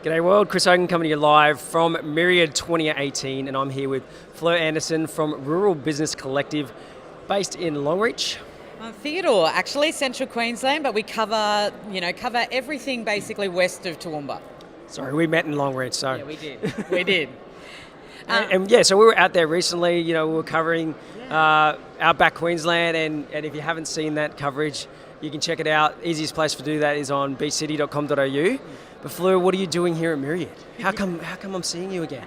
G'day world, Chris Hogan coming to you live from Myriad 2018, and I'm here with Fleur Anderson from Rural Business Collective based in Longreach. Theodore, actually, Central Queensland, but we cover everything basically west of Toowoomba. Sorry, we met in Longreach, so... Yeah, we did. We did. So we were out there recently, we were covering outback Queensland, and if you haven't seen that coverage, you can check it out. Easiest place to do that is on beachcity.com.au. But Fleur, what are you doing here at Myriad? How come I'm seeing you again?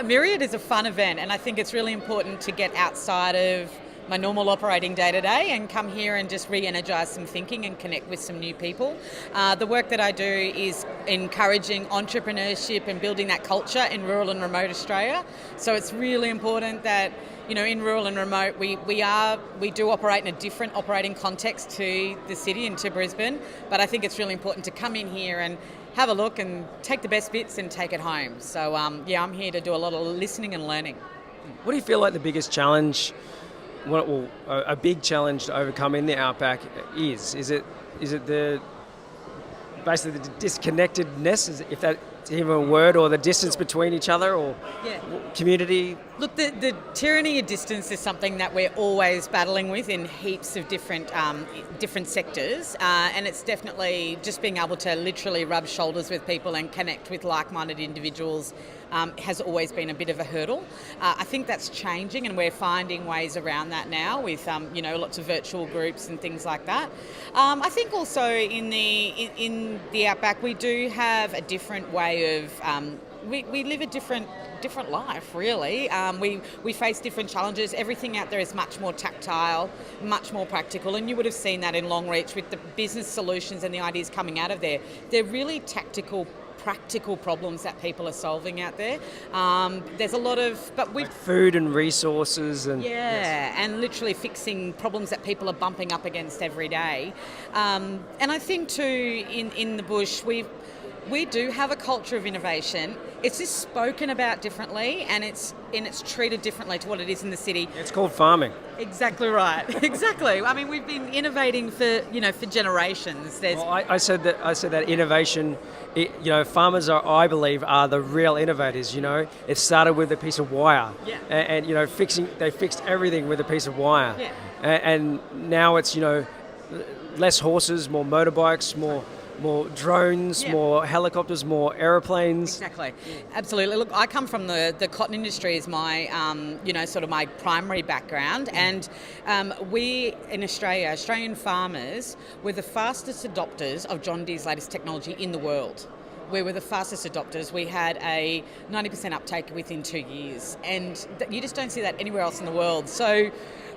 Myriad is a fun event, and I think it's really important to get outside of my normal operating day-to-day and come here and just re-energise some thinking and connect with some new people. The work that I do is encouraging entrepreneurship and building that culture in rural and remote Australia. So it's really important that in rural and remote, we do operate in a different operating context to the city and to Brisbane, but I think it's really important to come in here and have a look and take the best bits and take it home. So I'm here to do a lot of listening and learning. What do you feel like the biggest challenge, a big challenge to overcome in the outback is? Is it basically the disconnectedness, if that's even a word, or the distance between each other, or community? Look, the tyranny of distance is something that we're always battling with in heaps of different sectors, and it's definitely just being able to literally rub shoulders with people and connect with like-minded individuals has always been a bit of a hurdle. I think that's changing, and we're finding ways around that now with lots of virtual groups and things like that. I think also in the outback we do have a different way of we live a different life, really. We face different challenges. Everything out there is much more tactile, much more practical, and you would have seen that in Longreach with the business solutions and the ideas coming out of there. They're really tactical, practical problems that people are solving out there. There's a lot of... like food and resources and... and literally fixing problems that people are bumping up against every day. And I think too, in the bush, we do have a culture of innovation. It's just spoken about differently, and it's treated differently to what it is in the city. It's called farming. Exactly right. Exactly. I mean, we've been innovating for generations. I said that innovation. Farmers I believe, are the real innovators. It started with a piece of wire, and they fixed everything with a piece of wire, and now it's less horses, more motorbikes, more drones, more helicopters, more aeroplanes. Exactly. Absolutely. Look, I come from the cotton industry as my, sort of my primary background, and we in Australia, Australian farmers, were the fastest adopters of John Deere's latest technology in the world. We were the fastest adopters. We had a 90% uptake within 2 years, and you just don't see that anywhere else in the world. So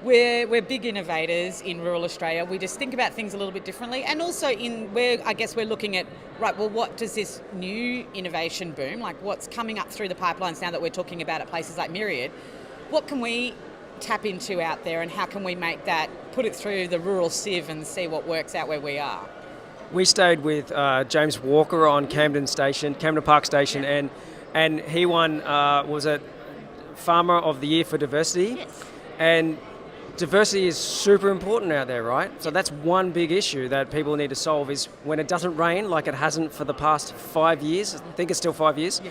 we're big innovators in rural Australia. We just think about things a little bit differently, and also we're looking at, right, well, what does this new innovation boom, like what's coming up through the pipelines now that we're talking about at places like Myriad, what can we tap into out there, and how can we make that, put it through the rural sieve and see what works out where we are? We stayed with James Walker on Camden Park Station, and he won, was it Farmer of the Year for Diversity? Yes. And diversity is super important out there, right? So that's one big issue that people need to solve, is when it doesn't rain, like it hasn't for the past 5 years. I think it's still 5 years.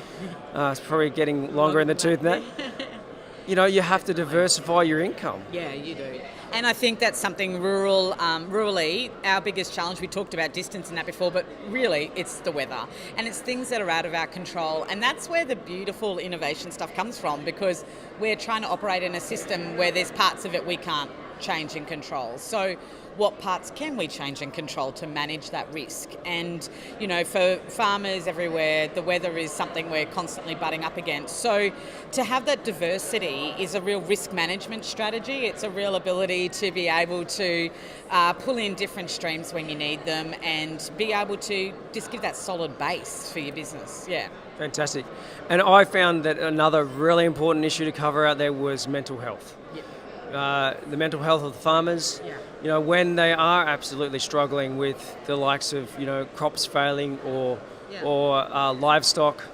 It's probably getting longer in the tooth than that. You have to diversify your income. Yeah, you do. And I think that's something rurally, our biggest challenge. We talked about distance and that before, but really it's the weather. And it's things that are out of our control. And that's where the beautiful innovation stuff comes from, because we're trying to operate in a system where there's parts of it we can't change and control. So what parts can we change and control to manage that risk? And, for farmers everywhere, the weather is something we're constantly butting up against. So to have that diversity is a real risk management strategy. It's a real ability to be able to pull in different streams when you need them, and be able to just give that solid base for your business. Yeah. Fantastic. And I found that another really important issue to cover out there was mental health. The mental health of the farmers, when they are absolutely struggling with the likes of, crops failing or livestock,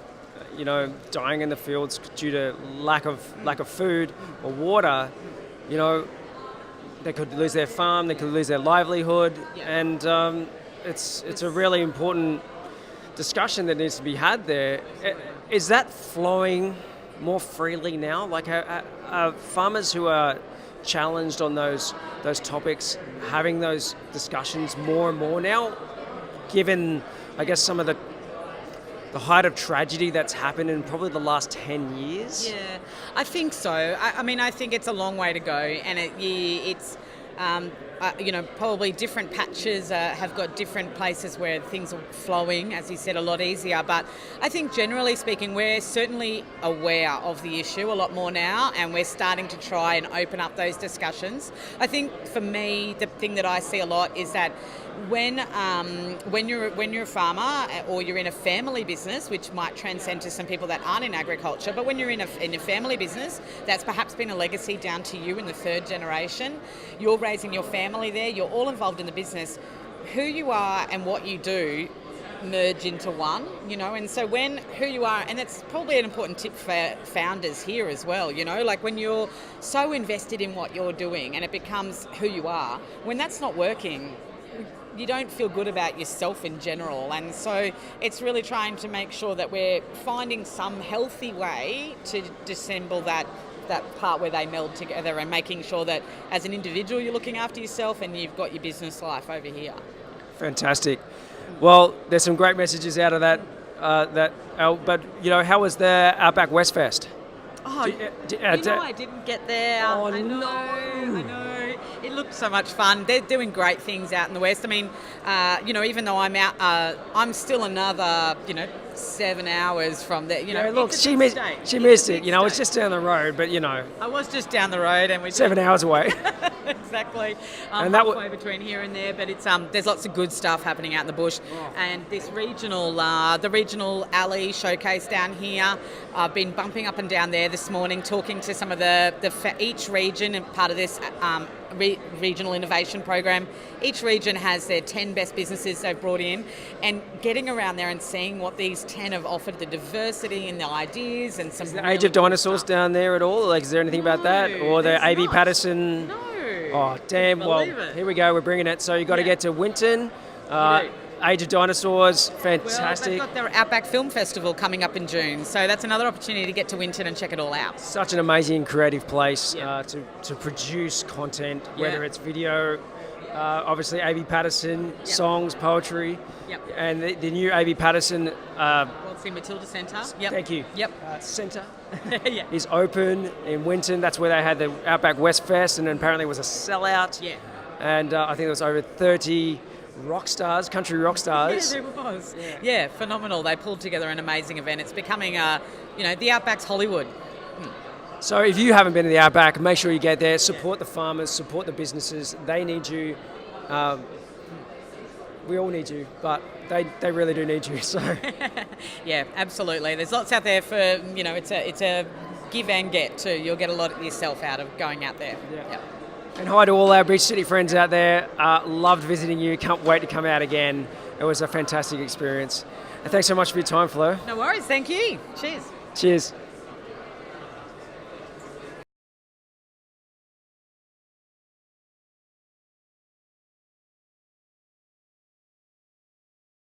dying in the fields due to lack of food or water, they could lose their farm, they could lose their livelihood, and it's a really important discussion that needs to be had there. Is that flowing more freely now? Like, are farmers who are challenged on those topics having those discussions more and more now, given, I guess, some of the height of tragedy that's happened in probably the last 10 years? Yeah, I think so. I mean, I think it's a long way to go, and it's probably different patches have got different places where things are flowing, as you said, a lot easier. But I think generally speaking, we're certainly aware of the issue a lot more now, and we're starting to try and open up those discussions. I think for me, the thing that I see a lot is that when you're a farmer or you're in a family business, which might transcend to some people that aren't in agriculture, but when you're in a family business, that's perhaps been a legacy down to you in the third generation. You're raising your family there. You're all involved in the business. Who you are and what you do merge into one, and so when who you are, and it's probably an important tip for founders here as well, like when you're so invested in what you're doing and it becomes who you are, when that's not working, you don't feel good about yourself in general. And so it's really trying to make sure that we're finding some healthy way to dissemble that part where they meld together, and making sure that as an individual you're looking after yourself and you've got your business life over here. Fantastic. Well, there's some great messages out of that. But how was the Outback West Fest? Oh, I didn't get there. Oh, I know. It looked so much fun. They're doing great things out in the West. I mean, even though I'm out, I'm still another, 7 hours from there. Look, she missed it. It's just down the road, but I was just down the road, and we're 7 hours away. Exactly. And that halfway between here and there, but it's there's lots of good stuff happening out in the bush. Oh. And this regional, the regional alley showcase down here, I've been bumping up and down there this morning, talking to some of each region and part of this regional innovation program. Each region has their 10 best businesses they've brought in, and getting around there and seeing what these 10 have offered, the diversity and the ideas, and some. Is the Age of Dinosaurs down there at all? Like, is there anything about that, or the A.B. Patterson? No. Oh, damn. Well, here we go. We're bringing it. So you got to get to Winton. Age of Dinosaurs, fantastic. Well, they've got their Outback Film Festival coming up in June, so that's another opportunity to get to Winton and check it all out. Such an amazing creative place to produce content, whether it's video, obviously A.B. Patterson, songs, poetry, and the new A.B. Patterson Waltzing Matilda Centre. Yep. Thank you. Yep. Centre is open in Winton. That's where they had the Outback West Fest, and apparently it was a sellout. Yeah. And I think there was over 30 country rock stars. Yeah, there was. Yeah, phenomenal. They pulled together an amazing event. It's becoming, the Outback's Hollywood. So if you haven't been to the Outback, make sure you get there. Support the farmers, support the businesses. They need you. We all need you, but they really do need you. So. Yeah, absolutely. There's lots out there for, it's a give and get too. You'll get a lot of yourself out of going out there. Yeah. And hi to all our Bridge City friends out there. Loved visiting you. Can't wait to come out again. It was a fantastic experience. And thanks so much for your time, Flo. No worries. Thank you. Cheers. Cheers.